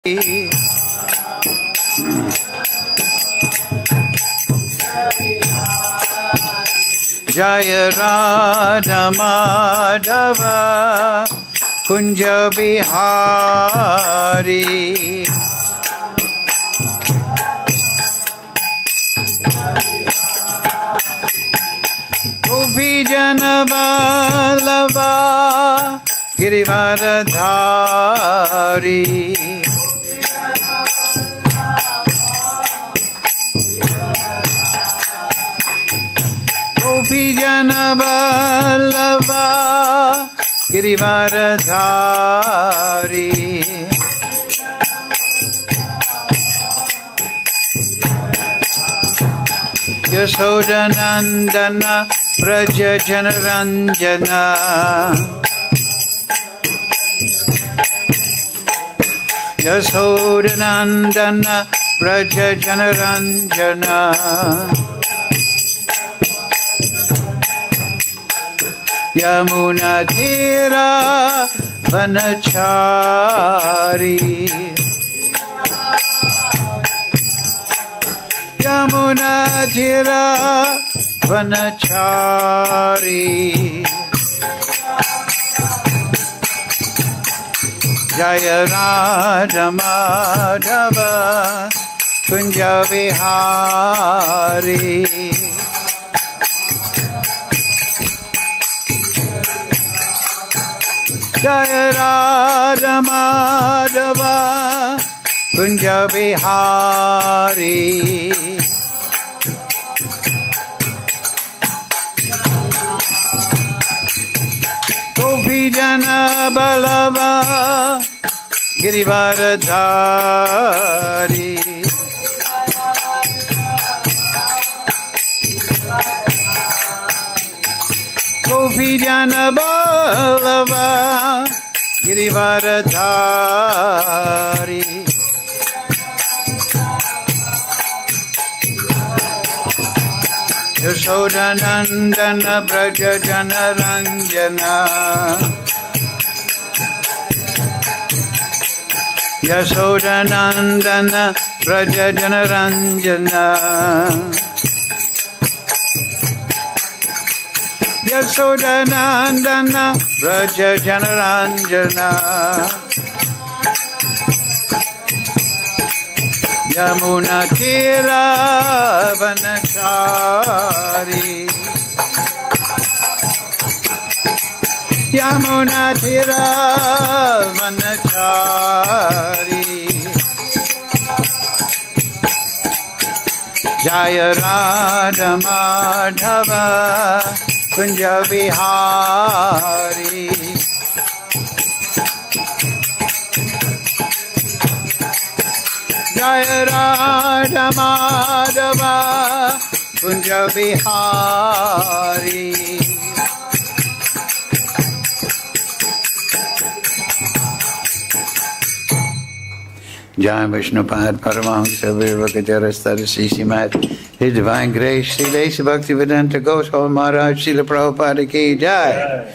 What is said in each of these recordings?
Jaya Radha Madhava Kunja Bihari Gopi Jana Vallabha Girivaradhari Gopi Jana Vallabha Girivaradhari Yashoda Nandana Braja Janaranjana Yashoda Nandana Braja Janaranjana Yamuna Tira Vanachari Yamuna Tira Vanachari Jaya Radha Madhava Kunja Vihari Jaya Radha Madhava Kunja Vihari Gopi Jana Vallabha Girivaradhari Gopi Jana Vallabha Girivaradhari Yashoda Nandana Braja Janaranjana Yashoda Nandana Braja Janaranjana Yashoda Nandana Braja Janaranjana Yamuna Tira Vanachari Yamuna Tira Vanachari Jaya Radha Madhava Kunja Vihari Jaya Radha Madhava Kunja Vihari Jai Vishnupad Paramahamsa Virvakacharasthara Sisimat His Divine Grace Sri Lesa Bhaktivedanta Goswami Maharaj Srila Prabhupada Ki Jai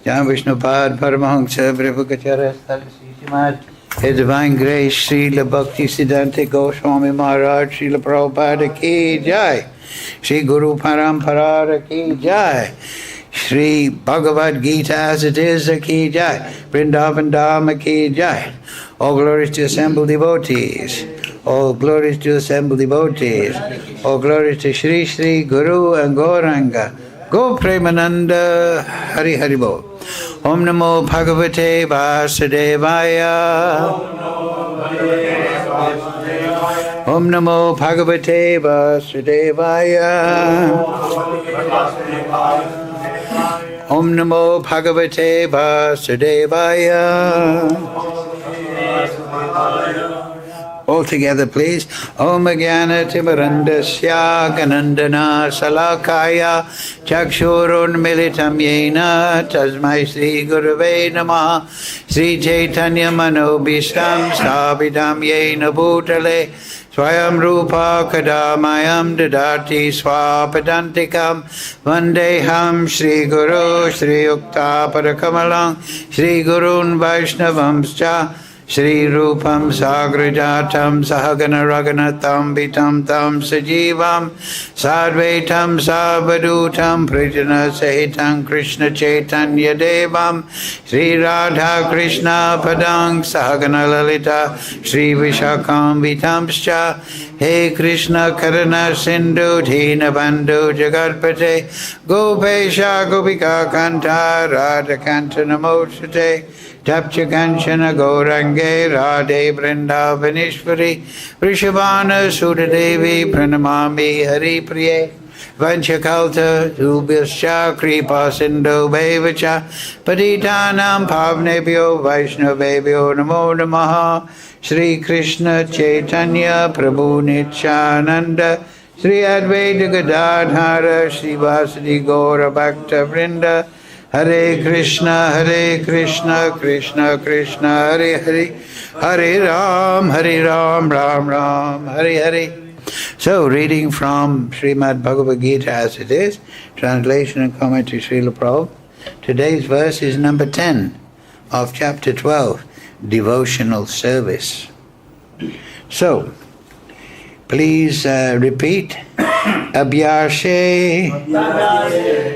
Jai Vishnupad Paramahamsa Virvakacharasthara Sisimat His Divine Grace Srila Bhakti Siddhanta Goswami Maharaj Srila Prabhupada Ki Jai Shri Guru Parampara Ki Jai Shri Bhagavad Gita as it is Ki Jai Vrindavan Dharma Ki Jai All glories to assembled devotees All glories to assembled devotees All glories to Shri Shri Guru and Gauranga Go Premananda Hari Hari Bol Om Namo Bhagavate Vasudevaya Om Namo Bhagavate Vasudevaya Om Namo Bhagavate Vasudevaya All together please. Om Jnana Timarandasya Ganandana Salakaya Chakshurun Militam Yena Tasmai Sri Gurave Namaha Sri Chaitanya Manobishtam Stabidam Yena Bhutale Swayam Rupa Kadamayam Dadati Swapadantikam Vandeham Shri Guru Shri Yukta Parakamalang Shri Gurun Vaishnavamscha Shri Rupam Sagrajatam Sahagana Raghunatam Vitam Tam Sajivam Sadvaitam Savadutam Prijana Sahitam Krishna Chaitanya Devam Shri Radha Krishna Padang Sahagana Lalita Shri Vishakam Vitamscha He Krishna Karana Sindhu Dina Bandhu Jagatpate Gopesha Gopika Kanta Radha Kanta Namoshate Tapcha Kanchana Gaurange Radhe Vrindavanishwari Vrishabhana Sudadevi Pranamami Hari Priye Vanchakalta Dubhyascha Kripa Sindhu Bhevacha Patitanam Pavnebhyo Vaishnavebhyo Namo Namaha Shri Krishna Chaitanya Prabhu Nityananda Shri Advaita Gadadhara Shri Vasadi Gaura Bhakta Vrinda Hare Krishna, Krishna Krishna, Hare Hare, Hare Ram, Ram Ram, Hare Hare. So, reading from Srimad Bhagavad Gita as it is, translation and commentary Srila Prabhupada. Today's verse is number 10 of chapter 12, Devotional Service. So, please repeat. Abhyashe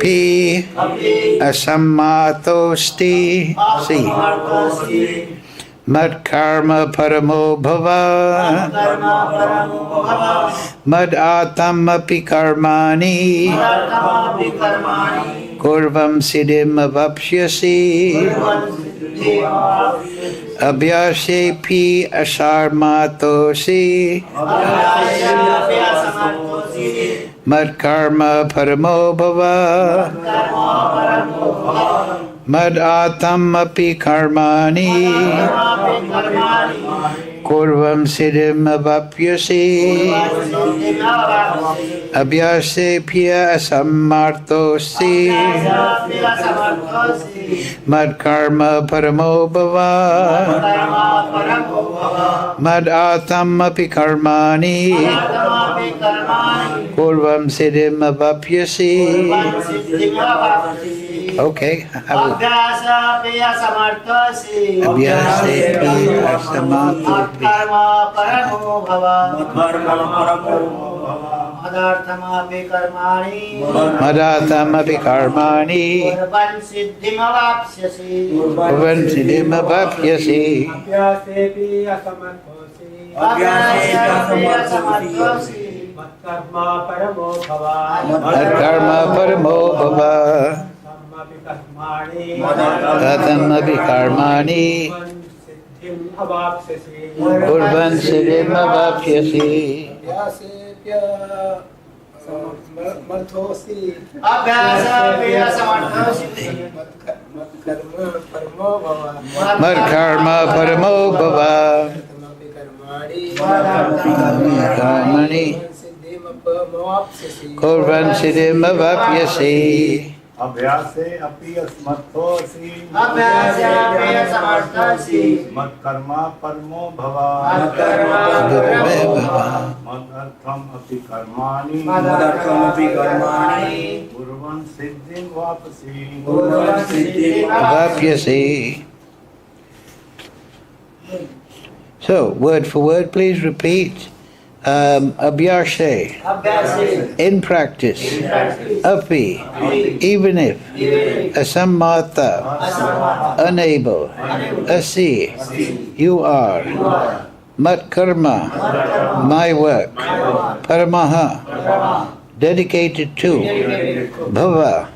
pi asammatosti si mad karma paramo bhava mad atam api karmani kurvam siddhim avapsyasi abhyashe pi asarmatosi mad karma paramo bhava mad atam api karmani kurvam siddhim avapyasi abhyase piya asammartosi mad karma paramo bhava mad atam api karmani kurvam siddhim avapyasi. Okay. Abhyasa piya samartasi karma paramo bhava madarthamapi karmani kurvan siddhim avapsyasi. Abhyase piya samartasi karma paramo bhava Tatamapi karmani kurvan siddhim avapsyasi. Mad karma paramo bhava karmani kurvan siddhim avapsyasi. Abhyase api asmarthosi mad karma paramo bhava mad artham api karmani kurvan siddhim avapsyasi. So, word for word, please repeat. Abhyashe, in practice, api, even if, asammata, unable, asi, you are, mat karma, my work, paramaha, dedicated to, bhava,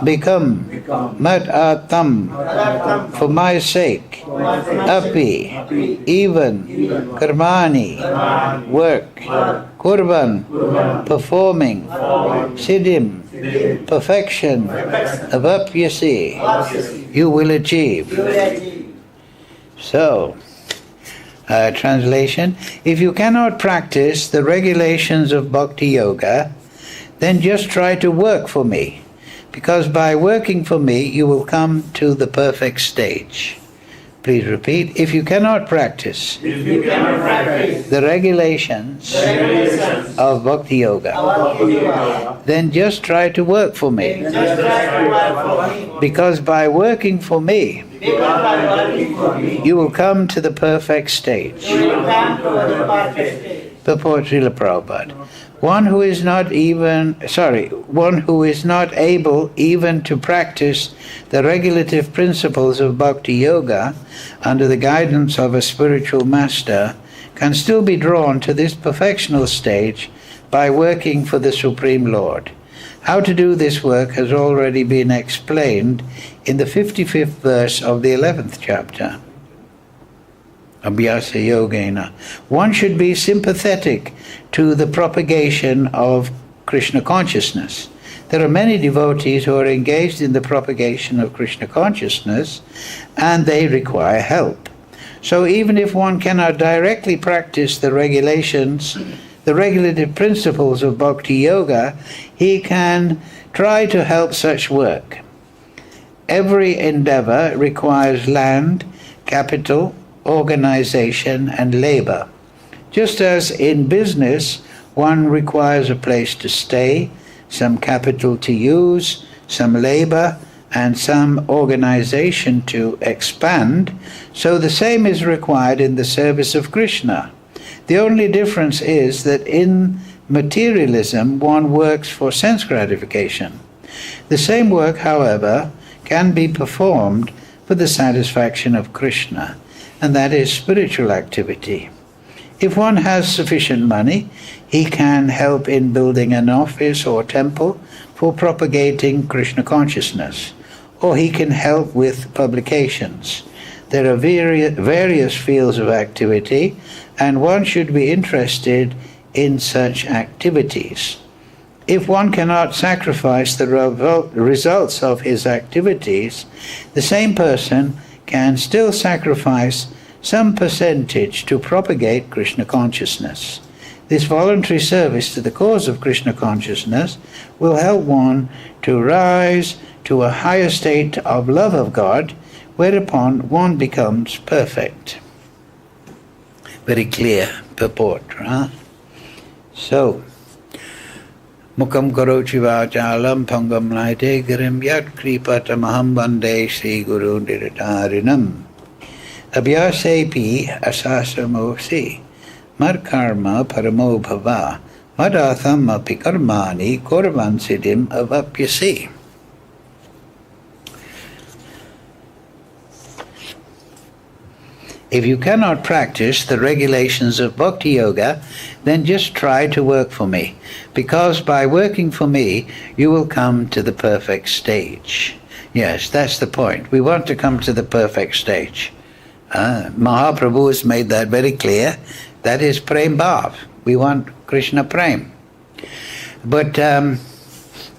become, mat atam, for my sake, api, even, karmani, work, kurvan, performing, siddhim, perfection, avapyasi, you will achieve. So, translation, if you cannot practice the regulations of bhakti yoga, then just try to work for me, because by working for me you will come to the perfect stage. Please repeat. If you cannot practice the regulations of Bhakti Yoga, then just try to work for me. Because by working for me, you will come to the perfect stage. Purport Srila Prabhupada. One who is not able even to practice the regulative principles of Bhakti Yoga under the guidance of a spiritual master can still be drawn to this perfectional stage by working for the Supreme Lord. How to do this work has already been explained in the 55th verse of the 11th chapter. Abhyasa Yogena. One should be sympathetic to the propagation of Krishna consciousness. There are many devotees who are engaged in the propagation of Krishna consciousness, and they require help. So even if one cannot directly practice the regulative principles of Bhakti Yoga, he can try to help such work. Every endeavor requires land, capital, organization, and labor. Just as in business, one requires a place to stay, some capital to use, some labor, and some organization to expand, so the same is required in the service of Krishna. The only difference is that in materialism, one works for sense gratification. The same work, however, can be performed for the satisfaction of Krishna, and that is spiritual activity. If one has sufficient money, he can help in building an office or temple for propagating Krishna consciousness, or he can help with publications. There are various fields of activity, and one should be interested in such activities. If one cannot sacrifice the results of his activities, the same person can still sacrifice some percentage to propagate Krishna consciousness. This voluntary service to the cause of Krishna consciousness will help one to rise to a higher state of love of God, whereupon one becomes perfect. Very clear purport, right? So, Mukam karochi vachalam pangam naite girim yat kripatamaham vande Sri Guru Niratarinam. Abhyasepi asasamosi mar karma paramo bhava madatham api karmani korvan siddhim avapyasi. If you cannot practice the regulations of Bhakti Yoga, then just try to work for me, because by working for me, you will come to the perfect stage. Yes, that's the point. We want to come to the perfect stage. Mahaprabhu has made that very clear. That is Prem Bhav. We want Krishna Prem. But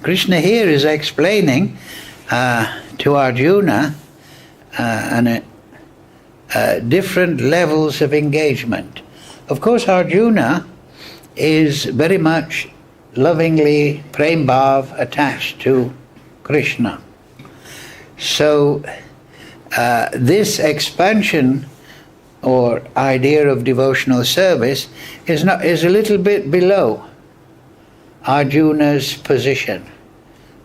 Krishna here is explaining to Arjuna different levels of engagement. Of course, Arjuna is very much lovingly Prem Bhav attached to Krishna. So this expansion or idea of devotional service is a little bit below Arjuna's position.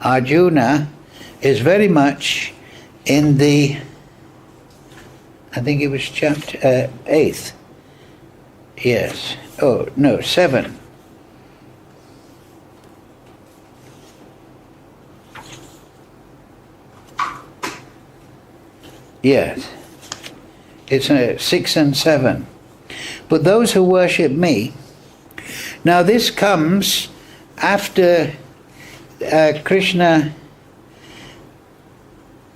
Arjuna is very much in the, I think it was chapter 8th. Yes. Oh, no, 7. Yes. It's 6 and 7. But those who worship me. Now this comes after Krishna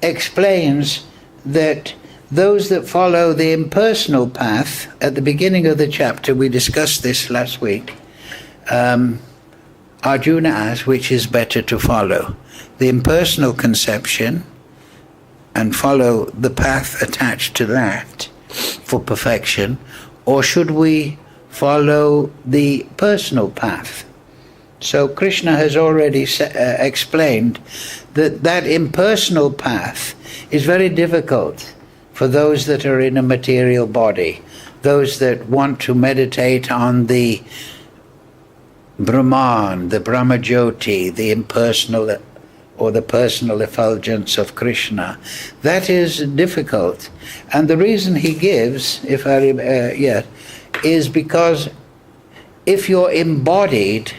explains that those that follow the impersonal path, at the beginning of the chapter, we discussed this last week, Arjuna asked which is better to follow, the impersonal conception and follow the path attached to that for perfection, or should we follow the personal path? So Krishna has already explained that impersonal path is very difficult for those that are in a material body, those that want to meditate on the Brahman, the Brahmajyoti, the impersonal or the personal effulgence of Krishna. That is difficult. And the reason he gives, is because if you're embodied,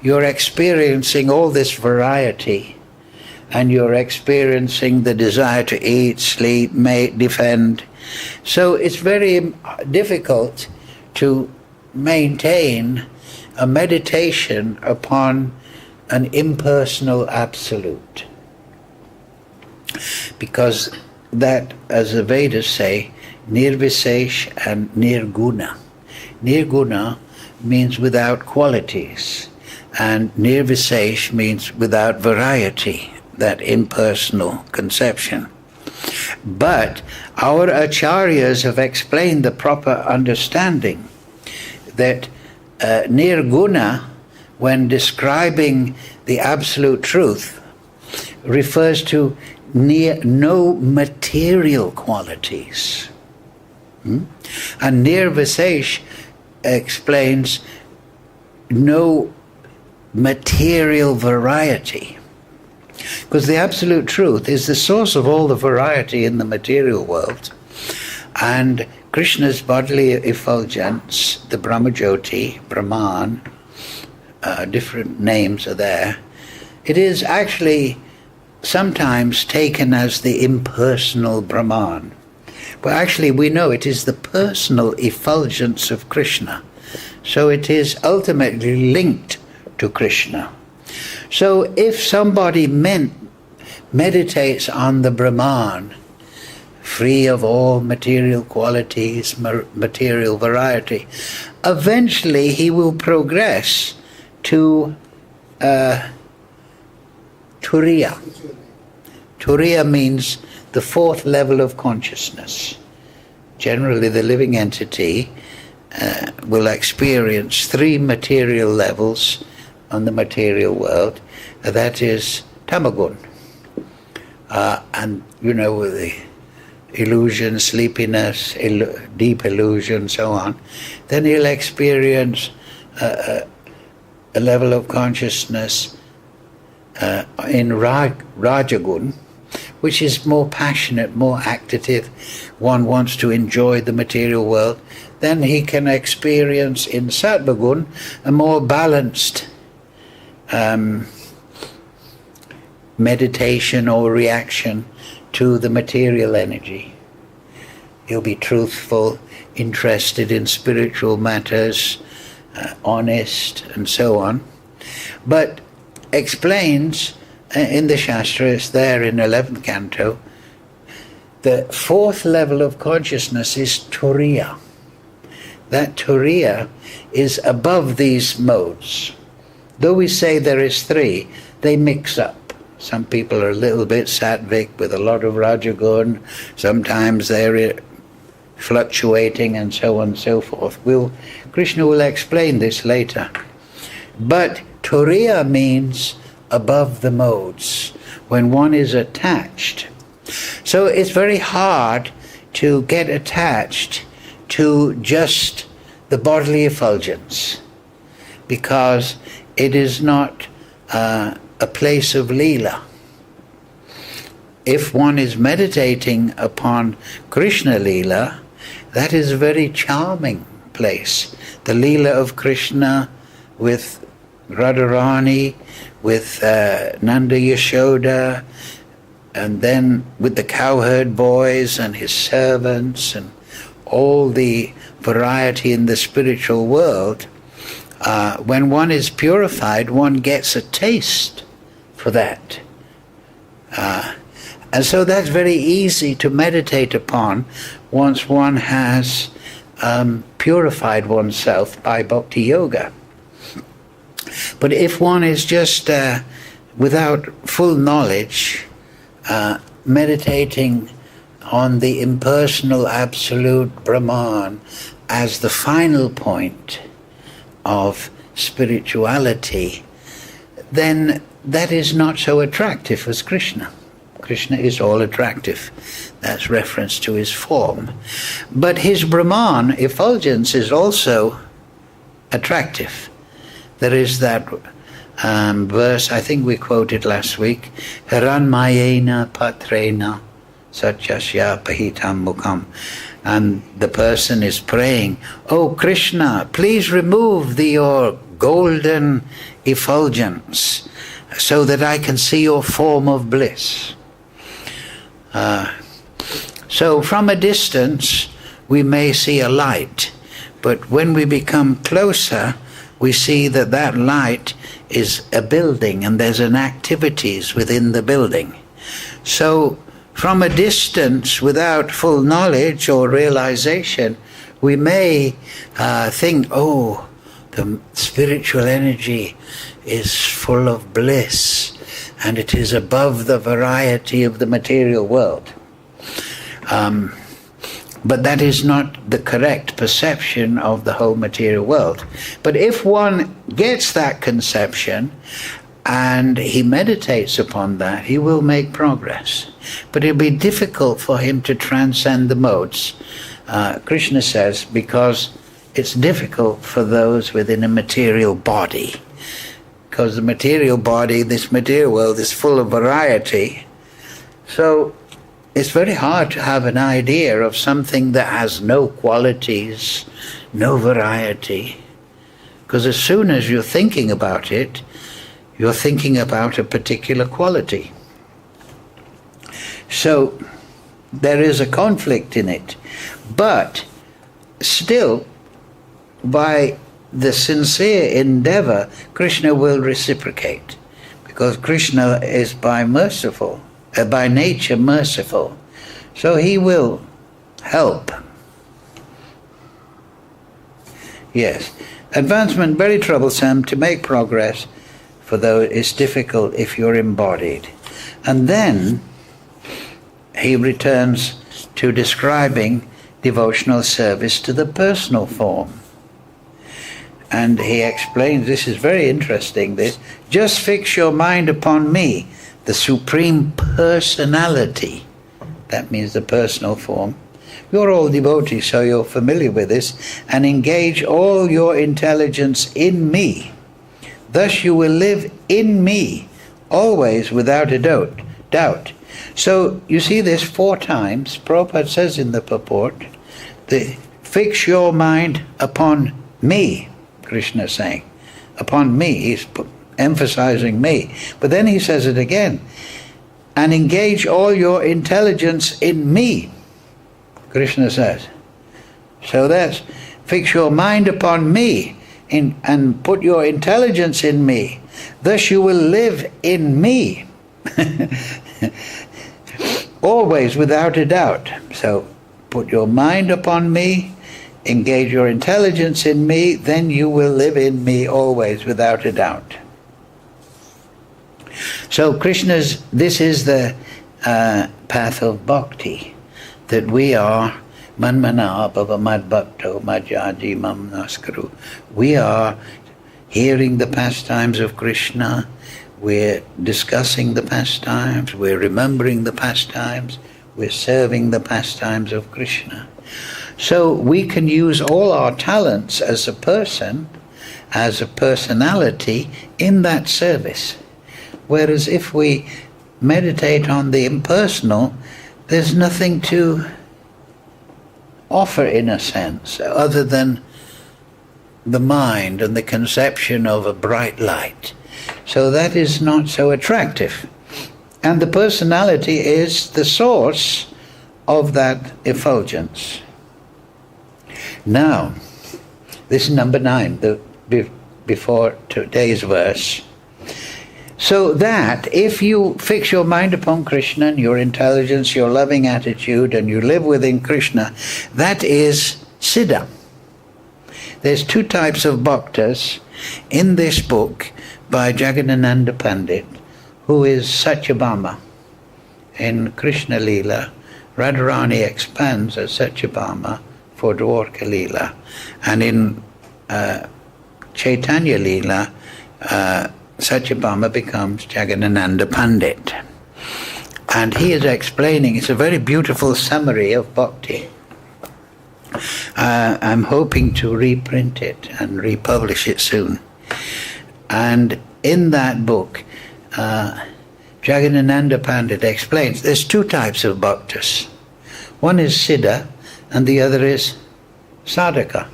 you're experiencing all this variety, and you're experiencing the desire to eat, sleep, mate, defend. So it's very difficult to maintain a meditation upon an impersonal absolute. Because that, as the Vedas say, nirvisesh and nirguna. Nirguna means without qualities, and nirvisesh means without variety, that impersonal conception. But our acharyas have explained the proper understanding that nirguna, when describing the absolute truth, refers to no material qualities. And nirvisesh explains no material variety. Because the absolute truth is the source of all the variety in the material world. And Krishna's bodily effulgence, the Brahmajyoti, Brahman, different names are there. It is actually sometimes taken as the impersonal Brahman. But actually we know it is the personal effulgence of Krishna. So it is ultimately linked to Krishna. So if somebody meditates on the Brahman, free of all material qualities, material variety, eventually he will progress to Turiya. Turiya means the fourth level of consciousness. Generally the living entity will experience three material levels on the material world. That is tamagun. And you know, with the illusion, sleepiness, deep illusion, so on. Then he'll experience a level of consciousness in Rajagun, which is more passionate, more active. One wants to enjoy the material world. Then he can experience in Sattvagun a more balanced meditation or reaction to the material energy. He'll be truthful, interested in spiritual matters, honest, and so on. But explains in the Shastras, there in 11th canto, the fourth level of consciousness is Turiya. That Turiya is above these modes. Though we say there is three, they mix up. Some people are a little bit sattvic with a lot of rajagun. Sometimes they're fluctuating and so on and so forth. Krishna will explain this later. But Turiya means above the modes, when one is attached. So it's very hard to get attached to just the bodily effulgence, because it is not a place of Leela. If one is meditating upon Krishna Leela, that is a very charming place. The Leela of Krishna with Radharani, with Nanda Yashoda, and then with the cowherd boys and his servants, and all the variety in the spiritual world. When one is purified, one gets a taste for that. And so that's very easy to meditate upon once one has purified oneself by bhakti yoga. But if one is just without full knowledge, meditating on the impersonal absolute Brahman as the final point of spirituality, then that is not so attractive as Krishna. Krishna is all attractive. That's reference to his form. But his Brahman, effulgence, is also attractive. There is that verse, I think we quoted last week, Hiranmayena patrena satyasya pahitam mukham. And the person is praying, "Oh Krishna, please remove your golden effulgence so that I can see your form of bliss." So from a distance we may see a light, but when we become closer we see that that light is a building and there's an activities within the building. So from a distance, without full knowledge or realization, we may think, oh, the spiritual energy is full of bliss and it is above the variety of the material world. But that is not the correct perception of the whole material world. But if one gets that conception and he meditates upon that, he will make progress. But it'll be difficult for him to transcend the modes, Krishna says, because it's difficult for those within a material body. Because the material body, this material world, is full of variety. So it's very hard to have an idea of something that has no qualities, no variety. Because as soon as you're thinking about it, you're thinking about a particular quality. So there is a conflict in it. But still, by the sincere endeavor, Krishna will reciprocate. Because Krishna is by nature merciful. So he will help. Yes. Advancement very troublesome. To make progress, for though it's difficult if you're embodied. And then he returns to describing devotional service to the personal form. And he explains, this is very interesting, this, just fix your mind upon me, the Supreme Personality. That means the personal form. You're all devotees, so you're familiar with this. And engage all your intelligence in me. Thus you will live in me, always without a doubt. So you see this 4 times. Prabhupada says in the purport, fix your mind upon me, Krishna is saying. Upon me, he's emphasizing me. But then he says it again. And engage all your intelligence in me, Krishna says. So that's, fix your mind upon me and put your intelligence in me. Thus you will live in me. Always without a doubt. So put your mind upon me, engage your intelligence in me, then you will live in me always without a doubt. So this is the path of bhakti, that we are manmana bhava madbhakto majjhaji mam naskaru. We are hearing the pastimes of Krishna, we're discussing the pastimes, we're remembering the pastimes, we're serving the pastimes of Krishna. So we can use all our talents as a person, as a personality, in that service. Whereas if we meditate on the impersonal, there's nothing to offer in a sense, other than the mind and the conception of a bright light. So that is not so attractive. And the personality is the source of that effulgence. Now, this is number 9, before today's verse. So that if you fix your mind upon Krishna and your intelligence, your loving attitude, and you live within Krishna, that is Siddha. There's 2 types of bhaktas in this book by Jagadananda Pandit, who is Satyabhama. In Krishna Leela, Radharani expands as Satyabhama for Dwarka Leela. And in Chaitanya Leela, Satyabhama becomes Jagadananda Pandit. And he is explaining, it's a very beautiful summary of bhakti. I'm hoping to reprint it and republish it soon. And in that book, Jagadananda Pandit explains there's two types of bhaktas. One is siddha and the other is sadhaka.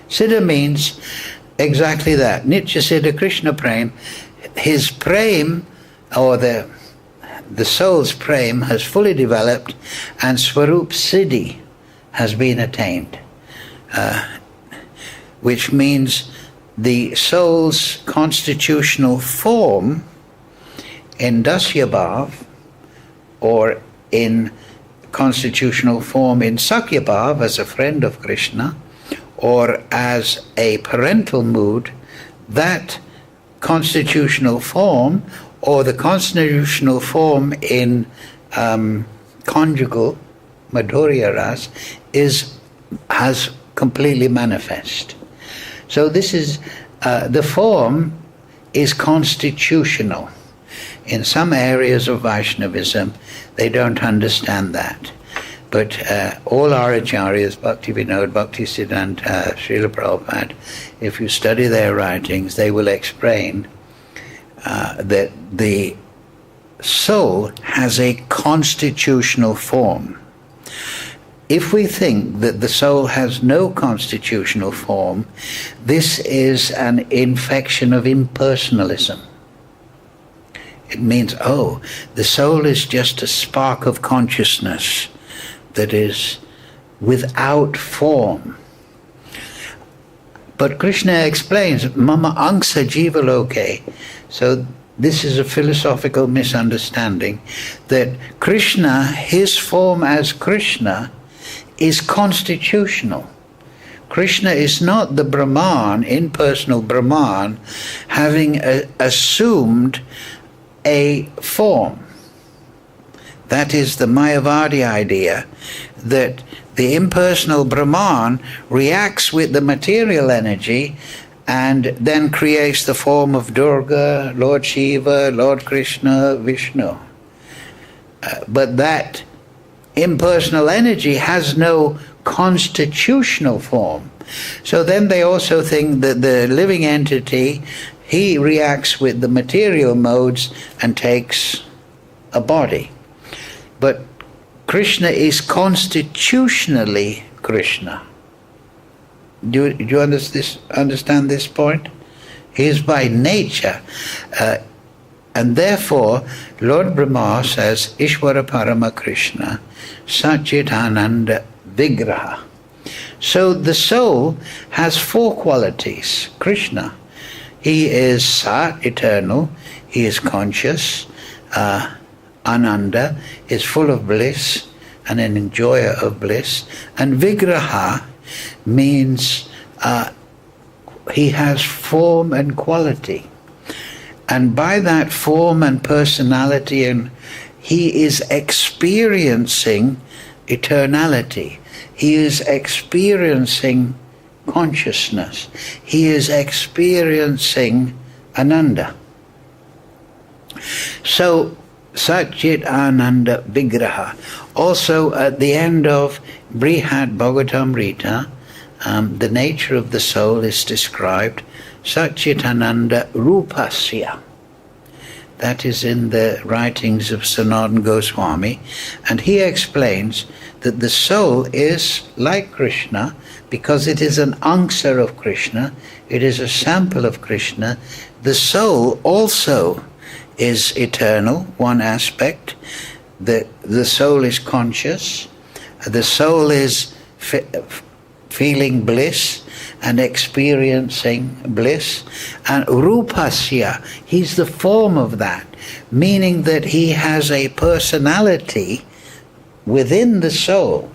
Siddha means exactly that. Nitya siddha Krishna prem. His prem, or the soul's prem, has fully developed and Swarup Siddhi has been attained. Which means the soul's constitutional form in Dasyabhav or in constitutional form in Sakyabhav as a friend of Krishna or as a parental mood, that constitutional form or the constitutional form in conjugal Madhurya Ras has completely manifest. So this is the form is constitutional. In some areas of Vaishnavism, they don't understand that. But all our acharyas, Bhakti Vinod, Bhakti Siddhanta, Srila Prabhupada, if you study their writings, they will explain that the soul has a constitutional form. If we think that the soul has no constitutional form, this is an infection of impersonalism. It means, oh, the soul is just a spark of consciousness that is without form. But Krishna explains, Mama Angsa Jiva Loke. So this is a philosophical misunderstanding, that Krishna, his form as Krishna, is constitutional. Krishna is not the Brahman, impersonal Brahman, having assumed a form. That is the Mayavadi idea, that the impersonal Brahman reacts with the material energy and then creates the form of Durga, Lord Shiva, Lord Krishna, Vishnu. But that impersonal energy has no constitutional form. So then they also think that the living entity, he reacts with the material modes and takes a body. But Krishna is constitutionally Krishna. Do you understand this point? He is by nature. And therefore, Lord Brahma says, Ishvara Parama Krishna, Satchit Ananda Vigraha. So the soul has four qualities. Krishna, he is Sat, eternal, he is conscious, Ananda is full of bliss and an enjoyer of bliss, and Vigraha means he has form and quality. And by that form and personality, and he is experiencing eternality. He is experiencing consciousness. He is experiencing Ananda. So, Satchit Ananda Vigraha. Also at the end of Brihad Bhagavatamrita, the nature of the soul is described, Satchitananda Rupasya. That is in the writings of Sanatana Goswami, and he explains that the soul is like Krishna because it is an angsa of Krishna, it is a sample of Krishna. The soul also is eternal, one aspect. The soul is conscious, the soul is feeling bliss and experiencing bliss, and Rupasya, he's the form of that, meaning that he has a personality within the soul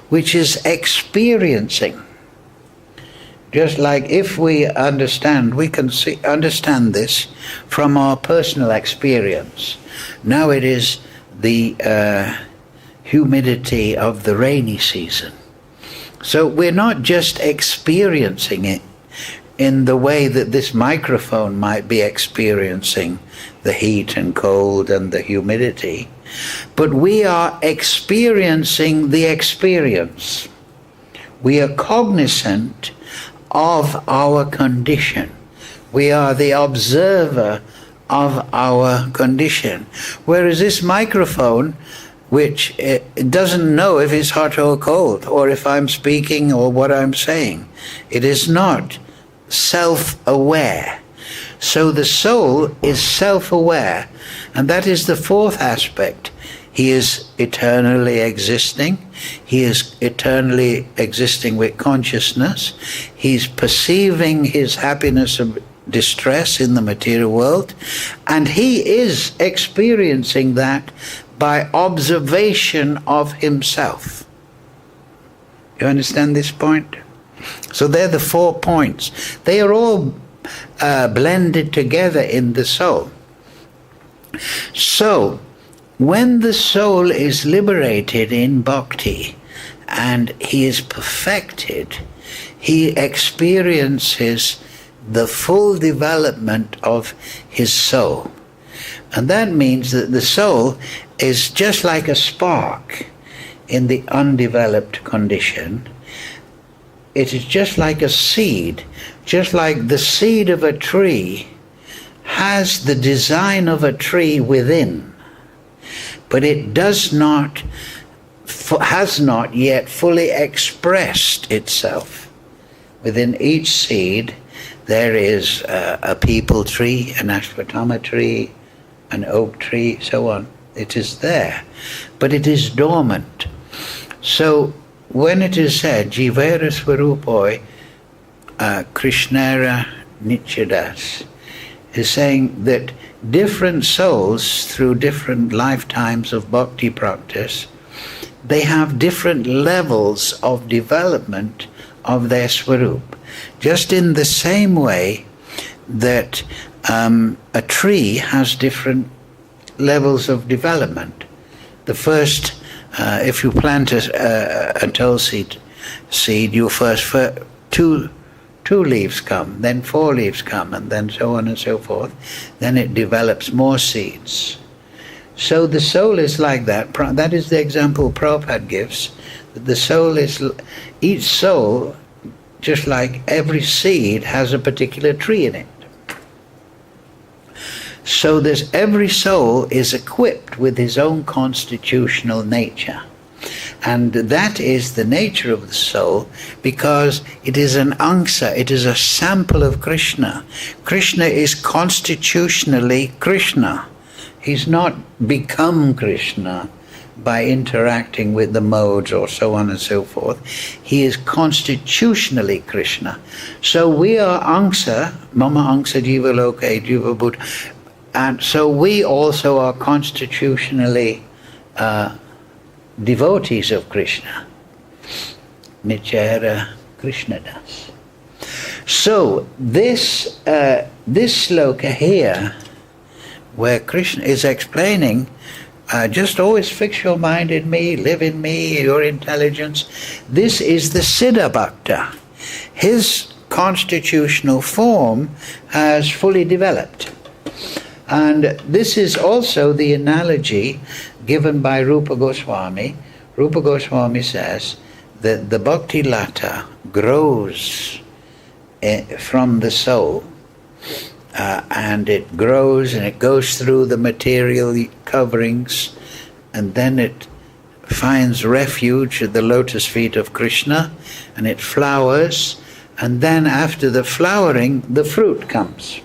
which is experiencing. Just like if we understand, we can understand this from our personal experience. Now it is the humidity of the rainy season. So we're not just experiencing it in the way that this microphone might be experiencing the heat and cold and the humidity. but we are experiencing the experience. We are cognizant of our condition. We are the observer of our condition. Whereas this microphone, which it doesn't know if it's hot or cold, or if I'm speaking or what I'm saying. It is not self-aware. So the soul is self-aware, and that is the fourth aspect. He is eternally existing. He is eternally existing with consciousness. He's perceiving his happiness and distress in the material world, and he is experiencing that by observation of himself. You understand this point? So they're the 4 points. They are all blended together in the soul. So, when the soul is liberated in bhakti and he is perfected, he experiences the full development of his soul. And that means that the soul is just like a spark in the undeveloped condition. It is just like a seed, just like the seed of a tree has the design of a tree within, but it has not yet fully expressed itself. Within each seed there is a peepal tree, an ashwatthama tree, an oak tree, so on. It is there, but it is dormant. So when it is said, Jivera Swarupoi Krishnara Nichadas, is saying that different souls through different lifetimes of bhakti practice, they have different levels of development of their swarup. Just in the same way that a tree has different levels of development. The first, if you plant a tulsi seed, you first two leaves come, then 4 leaves come, and then so on and so forth. Then it develops more seeds. So the soul is like that. That is the example Prabhupada gives. The soul is, each soul, just like every seed, has a particular tree in it. So every soul is equipped with his own constitutional nature. And that is the nature of the soul, because it is an angsa, it is a sample of Krishna. Krishna is constitutionally Krishna. He's not become Krishna by interacting with the modes or so on and so forth. He is constitutionally Krishna. So we are angsa, mama angsa jiva loke jiva buddha, and so we also are constitutionally devotees of Krishna. Nichara Krishnadas. So this sloka here, where Krishna is explaining, just always fix your mind in me, live in me, your intelligence. This is the Siddha Bhakta. His constitutional form has fully developed. And this is also the analogy given by Rupa Goswami. Rupa Goswami says that the bhakti lata grows from the soul, and it grows and it goes through the material coverings, and then it finds refuge at the lotus feet of Krishna, and it flowers, and then after the flowering the fruit comes,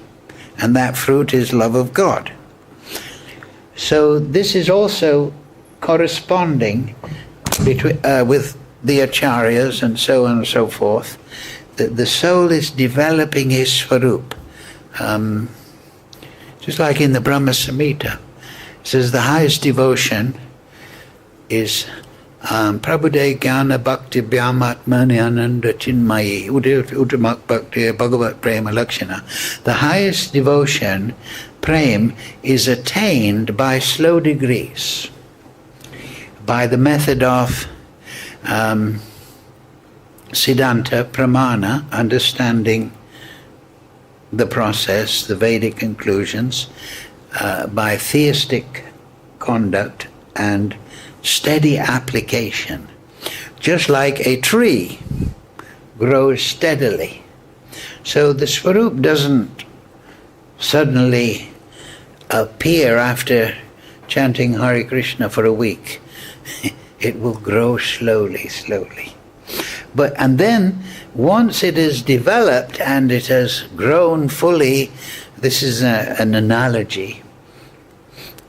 and that fruit is love of God. So this is also corresponding with the acharyas and so on and so forth, that the soul is developing his swarup. Just like in the Brahma Samhita, it says the highest devotion is Prabhude Jnana Bhakti Bhyamatmani Ananda Chinmayi Uttamak Bhakti Bhagavat Prema Lakshana. The highest devotion, prem, is attained by slow degrees, by the method of Siddhanta, Pramana, understanding the process, the Vedic conclusions, by theistic conduct and steady application. Just like a tree grows steadily. So the Swarup doesn't suddenly appear after chanting Hare Krishna for a week. It will grow slowly, slowly. And then once it is developed and it has grown fully, this is an analogy,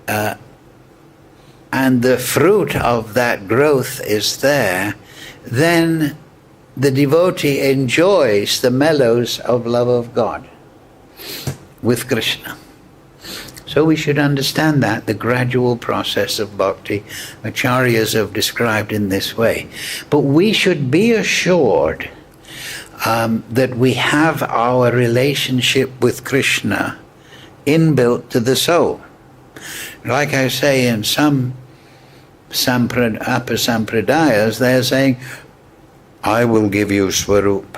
and the fruit of that growth is there, then the devotee enjoys the mellows of love of God with Krishna. So we should understand that, the gradual process of bhakti. Acharyas have described in this way. But we should be assured that we have our relationship with Krishna inbuilt to the soul. Like I say, in some upper sampradayas, they're saying, I will give you Swarup.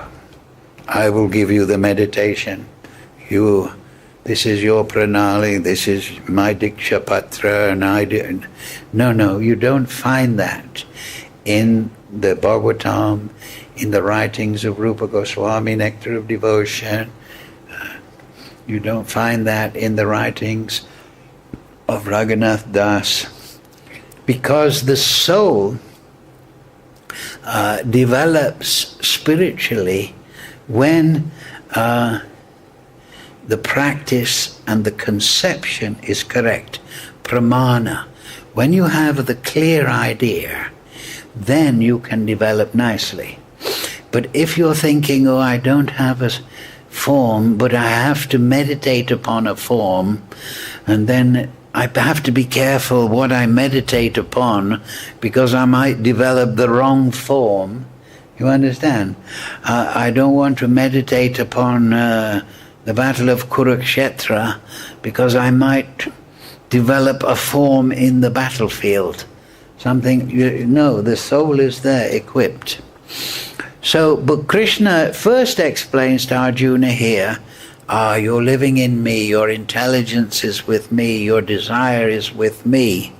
I will give you the meditation. This is your pranali, this is my Diksha Patra, and I do. No, you don't find that in the Bhagavatam, in the writings of Rupa Goswami, Nectar of Devotion. You don't find that in the writings of Raghunath Das. Because the soul develops spiritually when the practice and the conception is correct. Pramana. When you have the clear idea, then you can develop nicely. But if you're thinking, oh, I don't have a form, but I have to meditate upon a form, and then I have to be careful what I meditate upon because I might develop the wrong form. You understand? I don't want to meditate upon the Battle of Kurukshetra because I might develop a form in the battlefield. No, the soul is there equipped. So, but Krishna first explains to Arjuna here, you're living in me, your intelligence is with me, your desire is with me.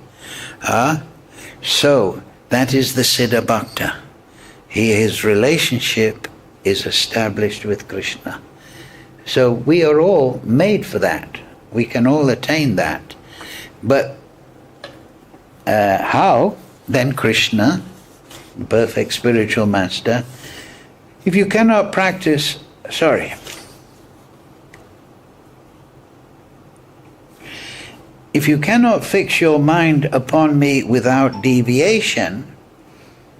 So, that is the Siddha Bhakta. His relationship is established with Krishna. So we are all made for that. We can all attain that. But how? Then Krishna, the perfect spiritual master, if you cannot practice, if you cannot fix your mind upon me without deviation,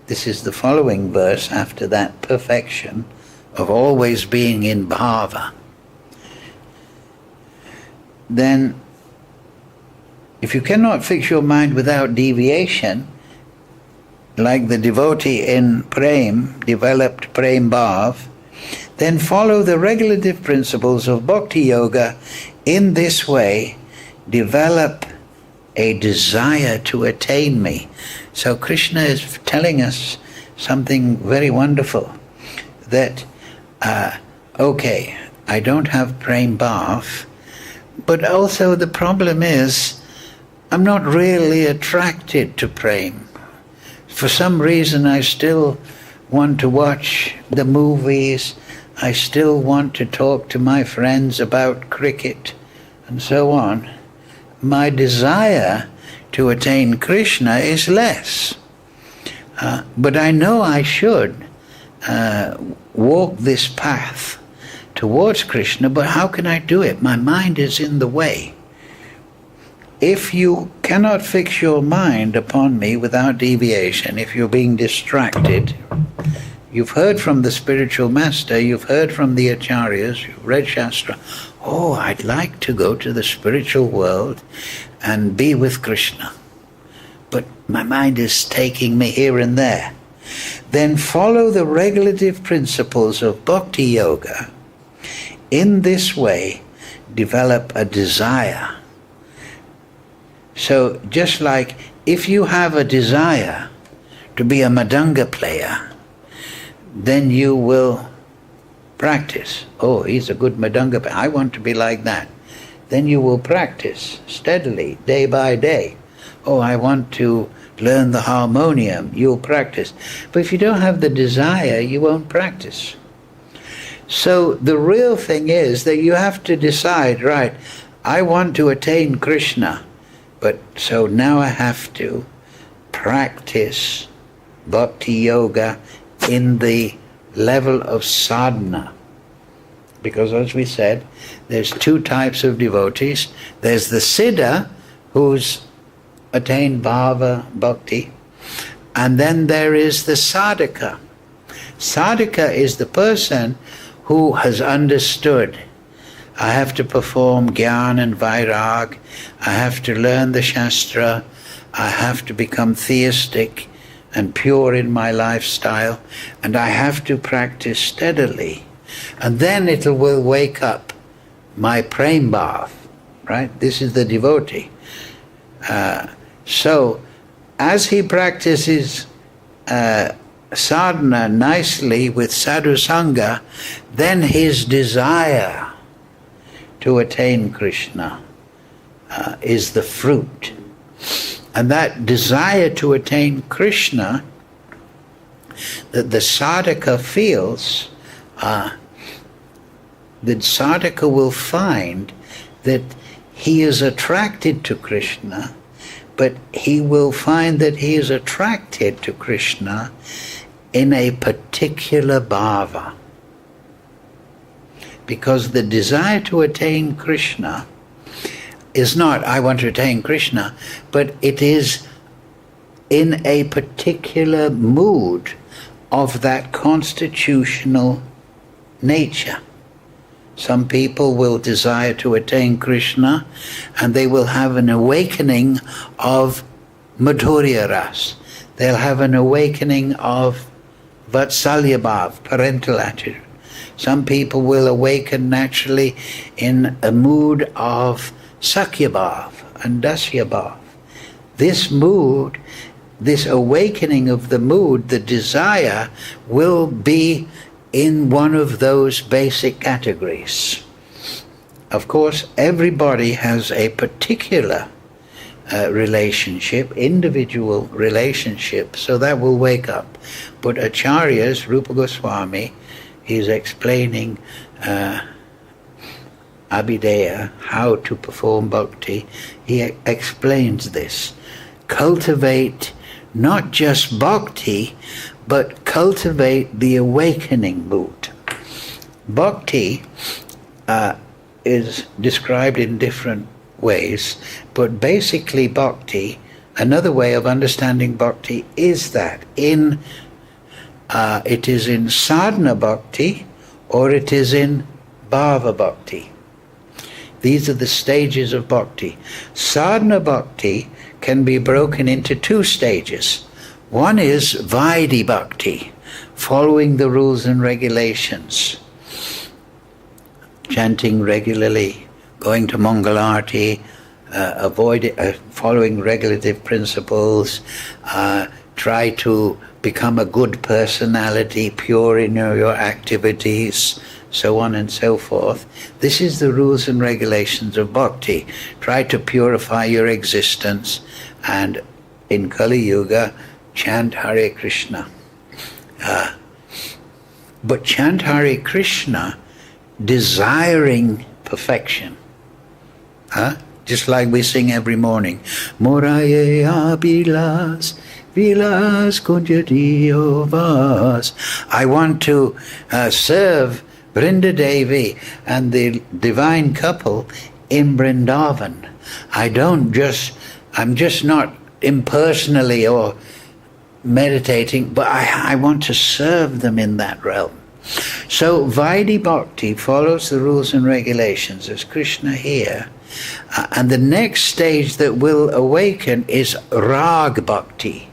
this is the following verse after that perfection of always being in bhava. Then, if you cannot fix your mind without deviation, like the devotee in Prem, developed Prem Bhav, then follow the regulative principles of Bhakti Yoga. In this way, develop a desire to attain me. So Krishna is telling us something very wonderful, that, okay, I don't have Prem Bhav, but also the problem is, I'm not really attracted to Prem. For some reason I still want to watch the movies, I still want to talk to my friends about cricket, and so on. My desire to attain Krishna is less. But I know I should walk this path towards Krishna, but how can I do it? My mind is in the way. If you cannot fix your mind upon me without deviation, if you're being distracted, you've heard from the spiritual master, you've heard from the acharyas, you've read Shastra, oh, I'd like to go to the spiritual world and be with Krishna, but my mind is taking me here and there. Then follow the regulative principles of Bhakti Yoga. In this way, develop a desire. So just like if you have a desire to be a Madanga player, then you will practice. Oh, he's a good Madanga player. I want to be like that. Then you will practice steadily, day by day. oh, I want to learn the harmonium, you'll practice. But if you don't have the desire, you won't practice. So the real thing is that you have to decide, right, I want to attain Krishna, but so now I have to practice bhakti yoga in the level of sadhana. Because as we said, there's two types of devotees. There's the siddha, who's attained bhava bhakti, and then there is the sadhaka. Sadhaka is the person who has understood, I have to perform jnana and vairag, I have to learn the shastra, I have to become theistic and pure in my lifestyle, and I have to practice steadily. And then it will wake up my prem bhav, right? This is the devotee. So, as he practices sadhana nicely with sadhu sangha, then his desire to attain Krishna is the fruit. And that desire to attain Krishna that the sadhaka feels, the sadhaka will find that he is attracted to Krishna, but he will find that he is attracted to Krishna in a particular bhava. Because the desire to attain Krishna is not, I want to attain Krishna, but it is in a particular mood of that constitutional nature. Some people will desire to attain Krishna and they will have an awakening of madhurya ras. They'll have an awakening of vatsalya bhav, parental attitude. Some people will awaken naturally in a mood of sakya bhav and dasya bhav. This mood, this awakening of the mood, the desire, will be in one of those basic categories. Of course, everybody has a particular relationship, individual relationship, so that will wake up. But Acharyas, Rupa Goswami, is explaining Abhideya, how to perform bhakti. He explains this. Cultivate not just bhakti, but cultivate the awakening mood. Bhakti is described in different ways, but basically bhakti, another way of understanding bhakti is that it is in sadhana bhakti or it is in bhava bhakti. These are the stages of bhakti. Sadhana bhakti can be broken into two stages. One is Vaidhi Bhakti, following the rules and regulations, chanting regularly, going to Mangalarti, following regulative principles, try to become a good personality, pure in your activities, so on and so forth. This is the rules and regulations of bhakti. Try to purify your existence, and in Kali Yuga, chant Hare Krishna. But chant Hare Krishna desiring perfection. Just like we sing every morning. Moraye abilas, vilas kunjadiyo vas. I want to serve Vrinda Devi and the divine couple in Vrindavan. I'm just not impersonally or meditating, but I want to serve them in that realm. So Vaidhi Bhakti follows the rules and regulations as Krishna here. And the next stage that will awaken is Rag Bhakti.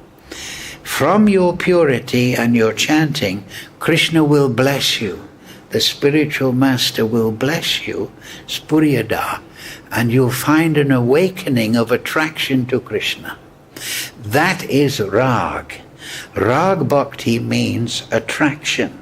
From your purity and your chanting, Krishna will bless you. The spiritual master will bless you, Spuryada, and you'll find an awakening of attraction to Krishna. That is Rag. Rag Bhakti means attraction.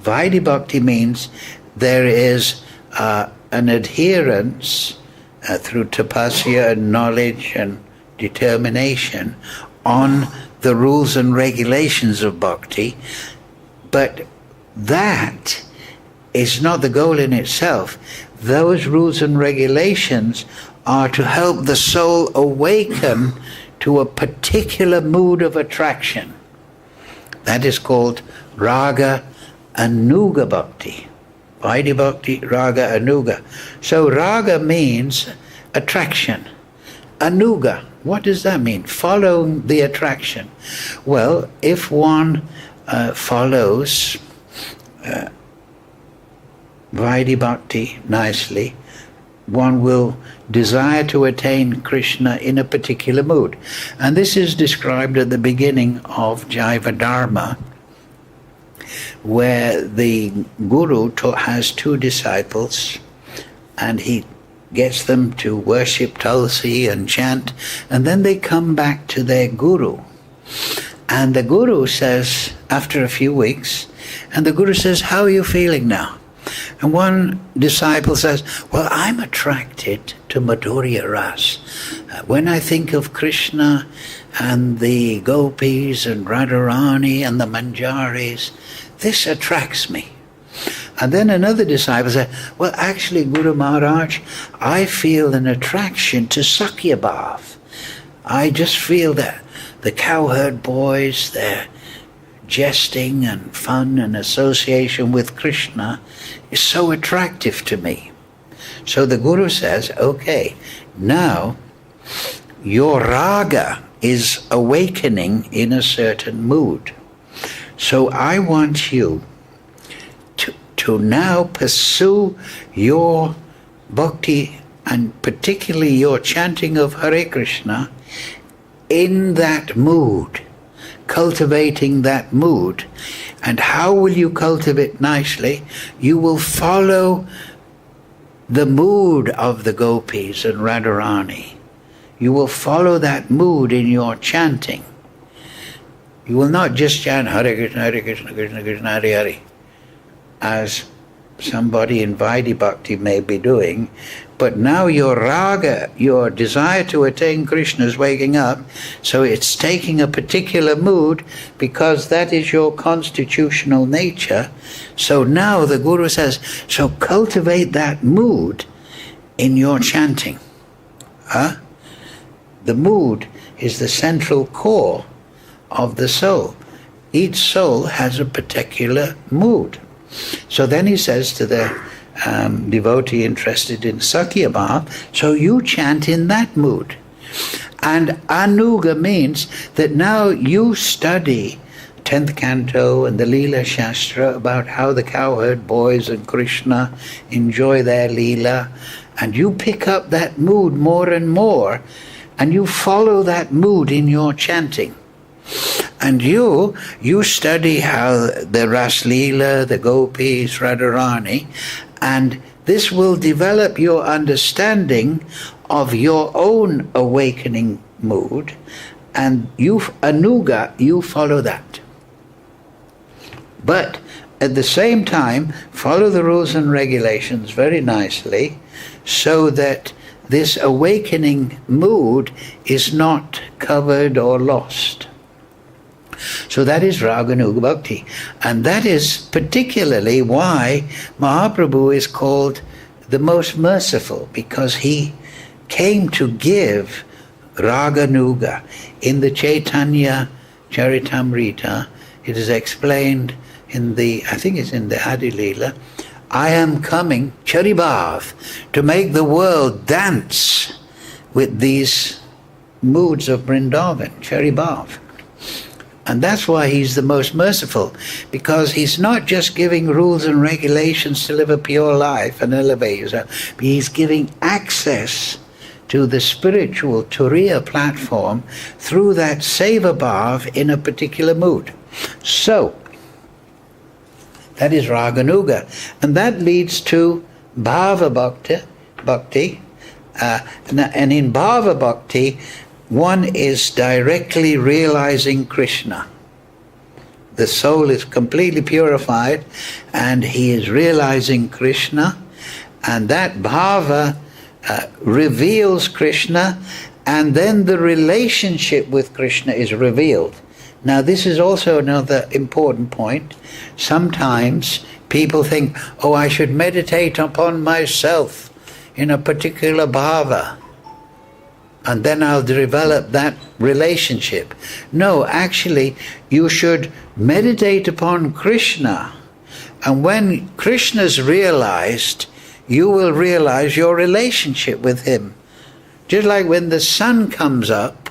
Vaidhi Bhakti means there is an adherence through tapasya and knowledge and determination on the rules and regulations of bhakti, but that is not the goal in itself. Those rules and regulations are to help the soul awaken to a particular mood of attraction. That is called raga anuga bhakti. Vaidhi bhakti, raga anuga. So raga means attraction. Anuga, what does that mean? Following the attraction. Well, if one follows Vaidhi bhakti nicely, one will desire to attain Krishna in a particular mood. And this is described at the beginning of Jaiva Dharma, where the guru has two disciples, and he gets them to worship Tulsi and chant, and then they come back to their guru. And the guru says, after a few weeks, and the guru says, "How are you feeling now?" And one disciple says, "Well, I'm attracted to Madhurya Ras. When I think of Krishna and the gopis and Radharani and the manjaris, this attracts me." And then another disciple said, "Well, actually, Guru Maharaj, I feel an attraction to Sakyabhav. I just feel that the cowherd boys, their jesting and fun and association with Krishna is so attractive to me." So the Guru says, "Okay, now your raga is awakening in a certain mood. So I want you to now pursue your bhakti, and particularly your chanting of Hare Krishna, in that mood, cultivating that mood. And how will you cultivate nicely? You will follow the mood of the gopis and Radharani. You will follow that mood in your chanting. You will not just chant Hare Krishna, Hare Krishna, Krishna Krishna, Hare Hare, as somebody in Vaidhi Bhakti may be doing, but now your raga, your desire to attain Krishna is waking up, so it's taking a particular mood because that is your constitutional nature. So now the Guru says, so cultivate that mood in your chanting. The mood is the central core of the soul. Each soul has a particular mood. So then he says to the devotee interested in Sakyabhav, so you chant in that mood. And anuga means that now you study 10th canto and the Leela Shastra about how the cowherd boys and Krishna enjoy their Leela, and you pick up that mood more and more, and you follow that mood in your chanting. And you study how the Ras Leela, the gopis, Radharani, and this will develop your understanding of your own awakening mood, and you, anuga, you follow that. But at the same time, follow the rules and regulations very nicely, so that this awakening mood is not covered or lost. So that is Raganuga Bhakti. And that is particularly why Mahaprabhu is called the most merciful, because he came to give Raganuga. In the Chaitanya Charitamrita, it is explained in the, I think it's in the Adi Leela, I am coming, Charibhav, to make the world dance with these moods of Vrindavan, Charibhav. And that's why he's the most merciful, because he's not just giving rules and regulations to live a pure life and elevate yourself, but he's giving access to the spiritual Turiya platform through that Seva Bhav in a particular mood. So, that is Raganuga. And that leads to Bhava Bhakti. And in Bhava Bhakti, one is directly realizing Krishna. The soul is completely purified and he is realizing Krishna, and that bhava reveals Krishna, and then the relationship with Krishna is revealed. Now this is also another important point. Sometimes people think, oh, I should meditate upon myself in a particular bhava, and then I'll develop that relationship. No, actually, you should meditate upon Krishna, and when Krishna's realized, you will realize your relationship with him. Just like when the sun comes up,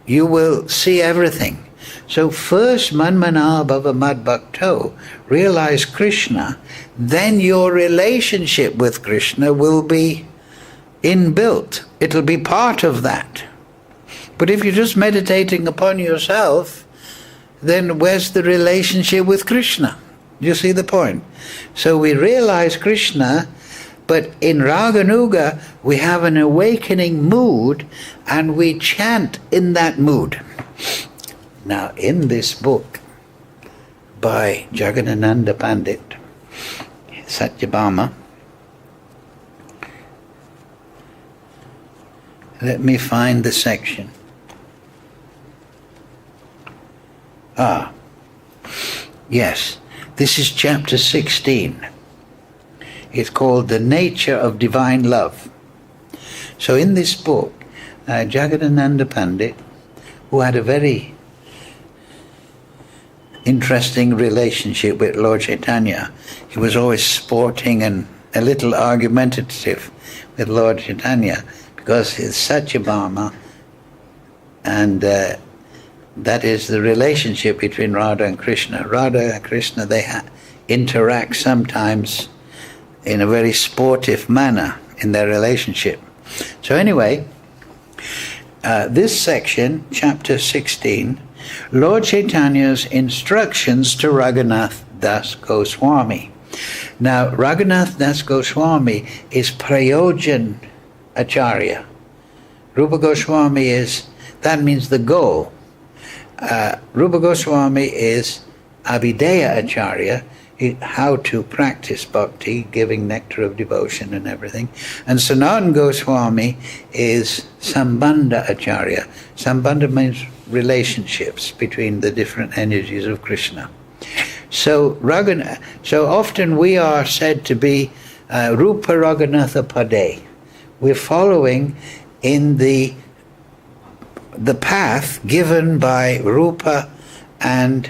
you will see everything. So first, manmana bhava mad bhakto, realize Krishna, then your relationship with Krishna will be inbuilt. It'll be part of that. But if you're just meditating upon yourself, then where's the relationship with Krishna? You see the point? So we realize Krishna, but in Raganuga we have an awakening mood and we chant in that mood. Now in this book by Jagadananda Pandit, Satyabhama, let me find the section. Yes, this is chapter 16. It's called The Nature of Divine Love. So in this book, Jagadananda Pandit, who had a very interesting relationship with Lord Chaitanya, he was always sporting and a little argumentative with Lord Chaitanya, because it's Satyabhama, and that is the relationship between Radha and Krishna. Radha and Krishna, they interact sometimes in a very sportive manner in their relationship. So anyway, this section, chapter 16, Lord Chaitanya's instructions to Raghunath Das Goswami. Now, Raghunath Das Goswami is Prayojan Acharya. Rupa Goswami that means the goal. Rupa Goswami is Abhideya Acharya, how to practice bhakti, giving nectar of devotion and everything. And Sanatana Goswami is Sambandha Acharya. Sambandha means relationships between the different energies of Krishna. So often we are said to be Rupa Raghunatha Pade. We're following in the path given by Rupa and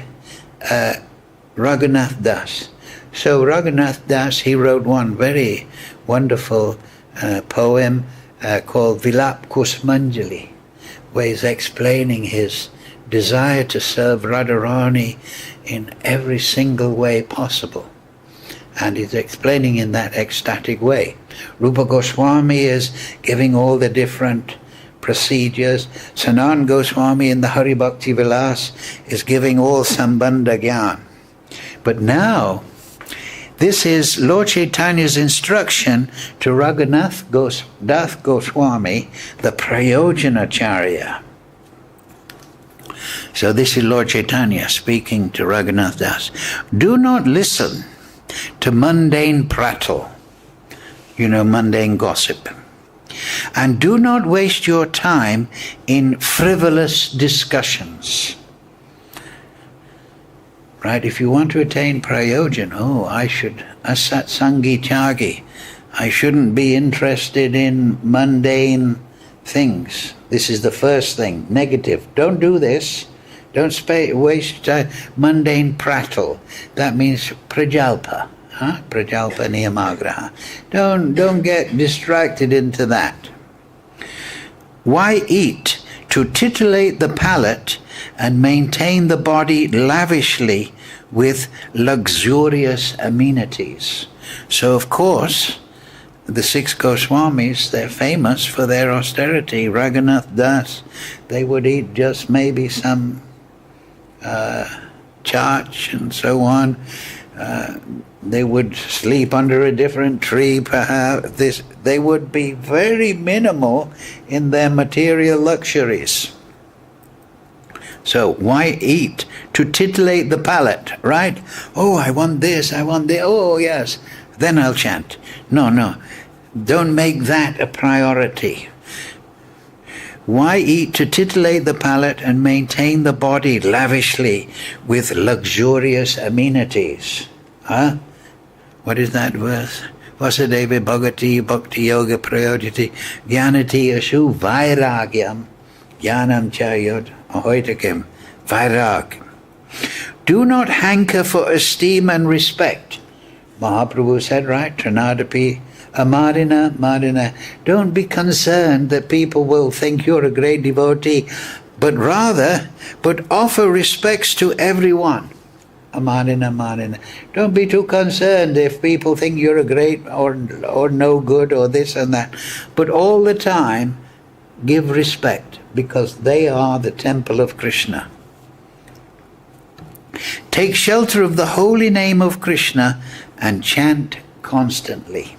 Raghunath Das. So Raghunath Das, he wrote one very wonderful poem called Vilap Kusmanjali, where he's explaining his desire to serve Radharani in every single way possible. And he's explaining in that ecstatic way. Rupa Goswami is giving all the different procedures. Sanatana Goswami in the Hari Bhakti Vilas is giving all Sambandha Gyan. But now, this is Lord Chaitanya's instruction to Raghunath Das Goswami, the Prayojanacharya. So this is Lord Chaitanya speaking to Raghunath Das. Do not listen to mundane prattle, mundane gossip. And do not waste your time in frivolous discussions. Right? If you want to attain prayojan, I should asat sangi tyagi. I shouldn't be interested in mundane things. This is the first thing, negative. Don't do this. Don't waste time. Mundane prattle. That means prajalpa. Prajalpa niyamagraha. Don't get distracted into that. Why eat to titillate the palate and maintain the body lavishly with luxurious amenities? So of course, the six Goswamis, they're famous for their austerity. Raghunath Das, they would eat just maybe some chach and so on. They would sleep under a different tree, perhaps. They would be very minimal in their material luxuries. So why eat to titillate the palate, right? Oh, I want this, I want this. Oh, yes. Then I'll chant. No. Don't make that a priority. Why eat to titillate the palate and maintain the body lavishly with luxurious amenities? Huh? What is that verse? Vasudeva bhagati bhakti yoga prayodhiti jnanati ashu vairagyam jnanam chayot ahoitakim vairag. Do not hanker for esteem and respect. Mahaprabhu said, right? Tranadapi Amarina. Don't be concerned that people will think you're a great devotee, but offer respects to everyone. Amarina. Don't be too concerned if people think you're a great or no good or this and that. But all the time, give respect, because they are the temple of Krishna. Take shelter of the holy name of Krishna and chant constantly.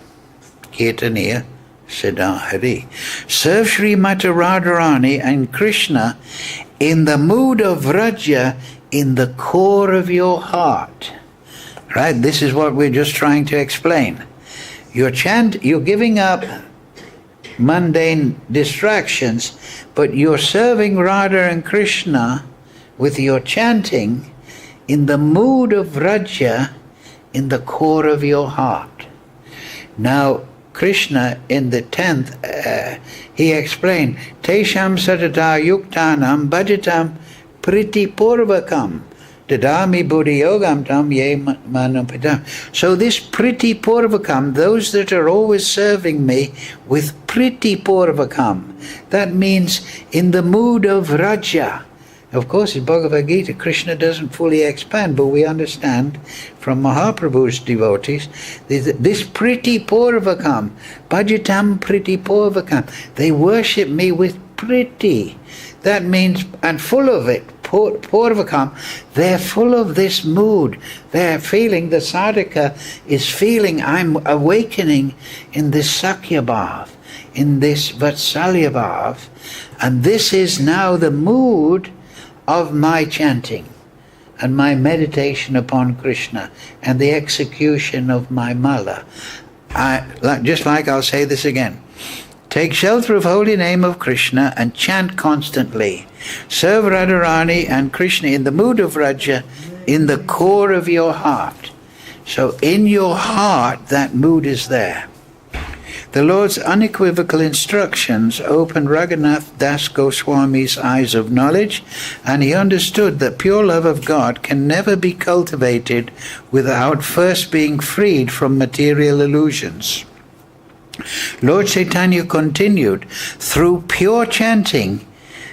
Kirtaniya Siddha Hare. Serve Srimati Radharani and Krishna in the mood of Vraja, in the core of your heart. Right? This is what we're just trying to explain. You're giving up mundane distractions, but you're serving Radha and Krishna with your chanting in the mood of Vraja, in the core of your heart. Now, Krishna in the 10th, he explained, Tesham satata yuktanam bhajatam priti purvakam dadami buddhi yogam tam ye manapitam. So this priti purvakam, those that are always serving me with priti purvakam, that means in the mood of Raja. Of course, in Bhagavad Gita, Krishna doesn't fully expand, but we understand from Mahaprabhu's devotees, this priti purvakam, bhajatam priti purvakam, they worship me with priti. That means, and full of it, purvakam, they're full of this mood. They're feeling, the sadhaka is feeling, I'm awakening in this Sakya Bhav, in this Vatsalya Bhav, and this is now the mood of my chanting and my meditation upon Krishna and the execution of my mala. Just like I'll say this again. Take shelter of holy name of Krishna and chant constantly. Serve Radharani and Krishna in the mood of Raja, in the core of your heart. So in your heart, that mood is there. The Lord's unequivocal instructions opened Raghunath Das Goswami's eyes of knowledge, and he understood that pure love of God can never be cultivated without first being freed from material illusions. Lord Chaitanya continued, through pure chanting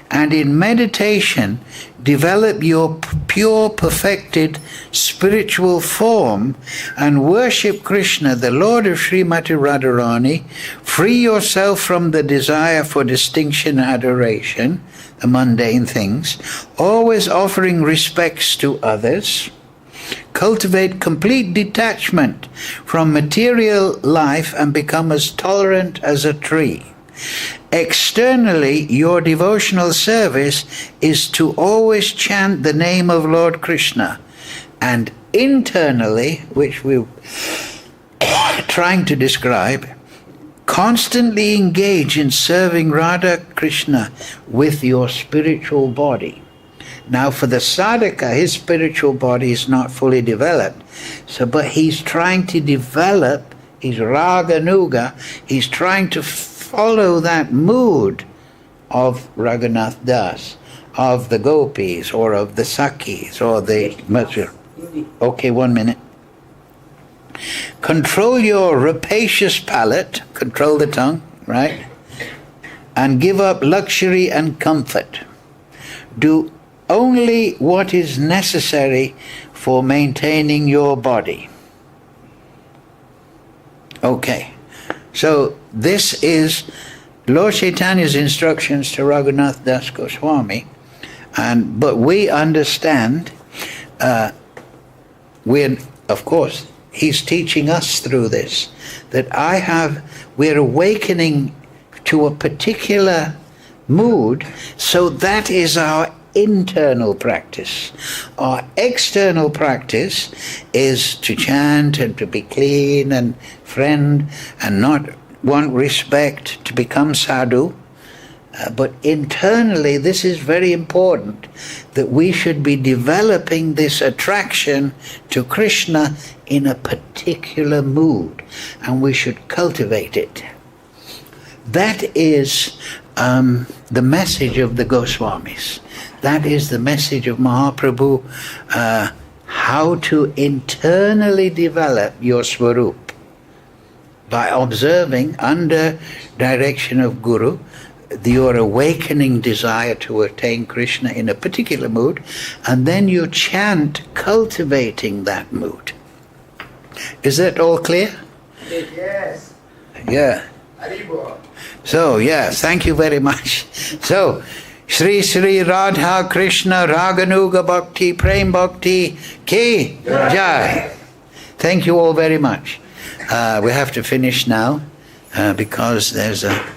and in meditation, develop your pure, perfected spiritual form and worship Krishna, the Lord of Srimati Radharani. Free yourself from the desire for distinction and adoration, the mundane things, always offering respects to others. Cultivate complete detachment from material life and become as tolerant as a tree. Externally, your devotional service is to always chant the name of Lord Krishna, and internally, which we're trying to describe, constantly engage in serving Radha Krishna with your spiritual body. Now for the sadhaka, his spiritual body is not fully developed, but he's trying to develop his raganuga, he's trying to follow that mood of Raghunath Das, of the gopis, or of the Sakhis, or the Mathura. Okay, 1 minute. Control your rapacious palate, control the tongue, right? And give up luxury and comfort. Do only what is necessary for maintaining your body. Okay, so this is Lord Chaitanya's instructions to Raghunath Das Goswami, but we understand, of course, he's teaching us through this, that we're awakening to a particular mood, so that is our internal practice. Our external practice is to chant and to be clean and friend and not want respect, to become sadhu, But internally, this is very important, that we should be developing this attraction to Krishna in a particular mood, and we should cultivate it. That is the message of the Goswamis. That is the message of Mahaprabhu, how to internally develop your Swarup by observing under direction of Guru your awakening desire to attain Krishna in a particular mood, and then you chant cultivating that mood. Is that all clear? Yes. Yeah. So, yeah, thank you very much. So, Sri Sri Radha Krishna Raganuga Bhakti Prem Bhakti Ki Jai. Thank you all very much. We have to finish now because there's a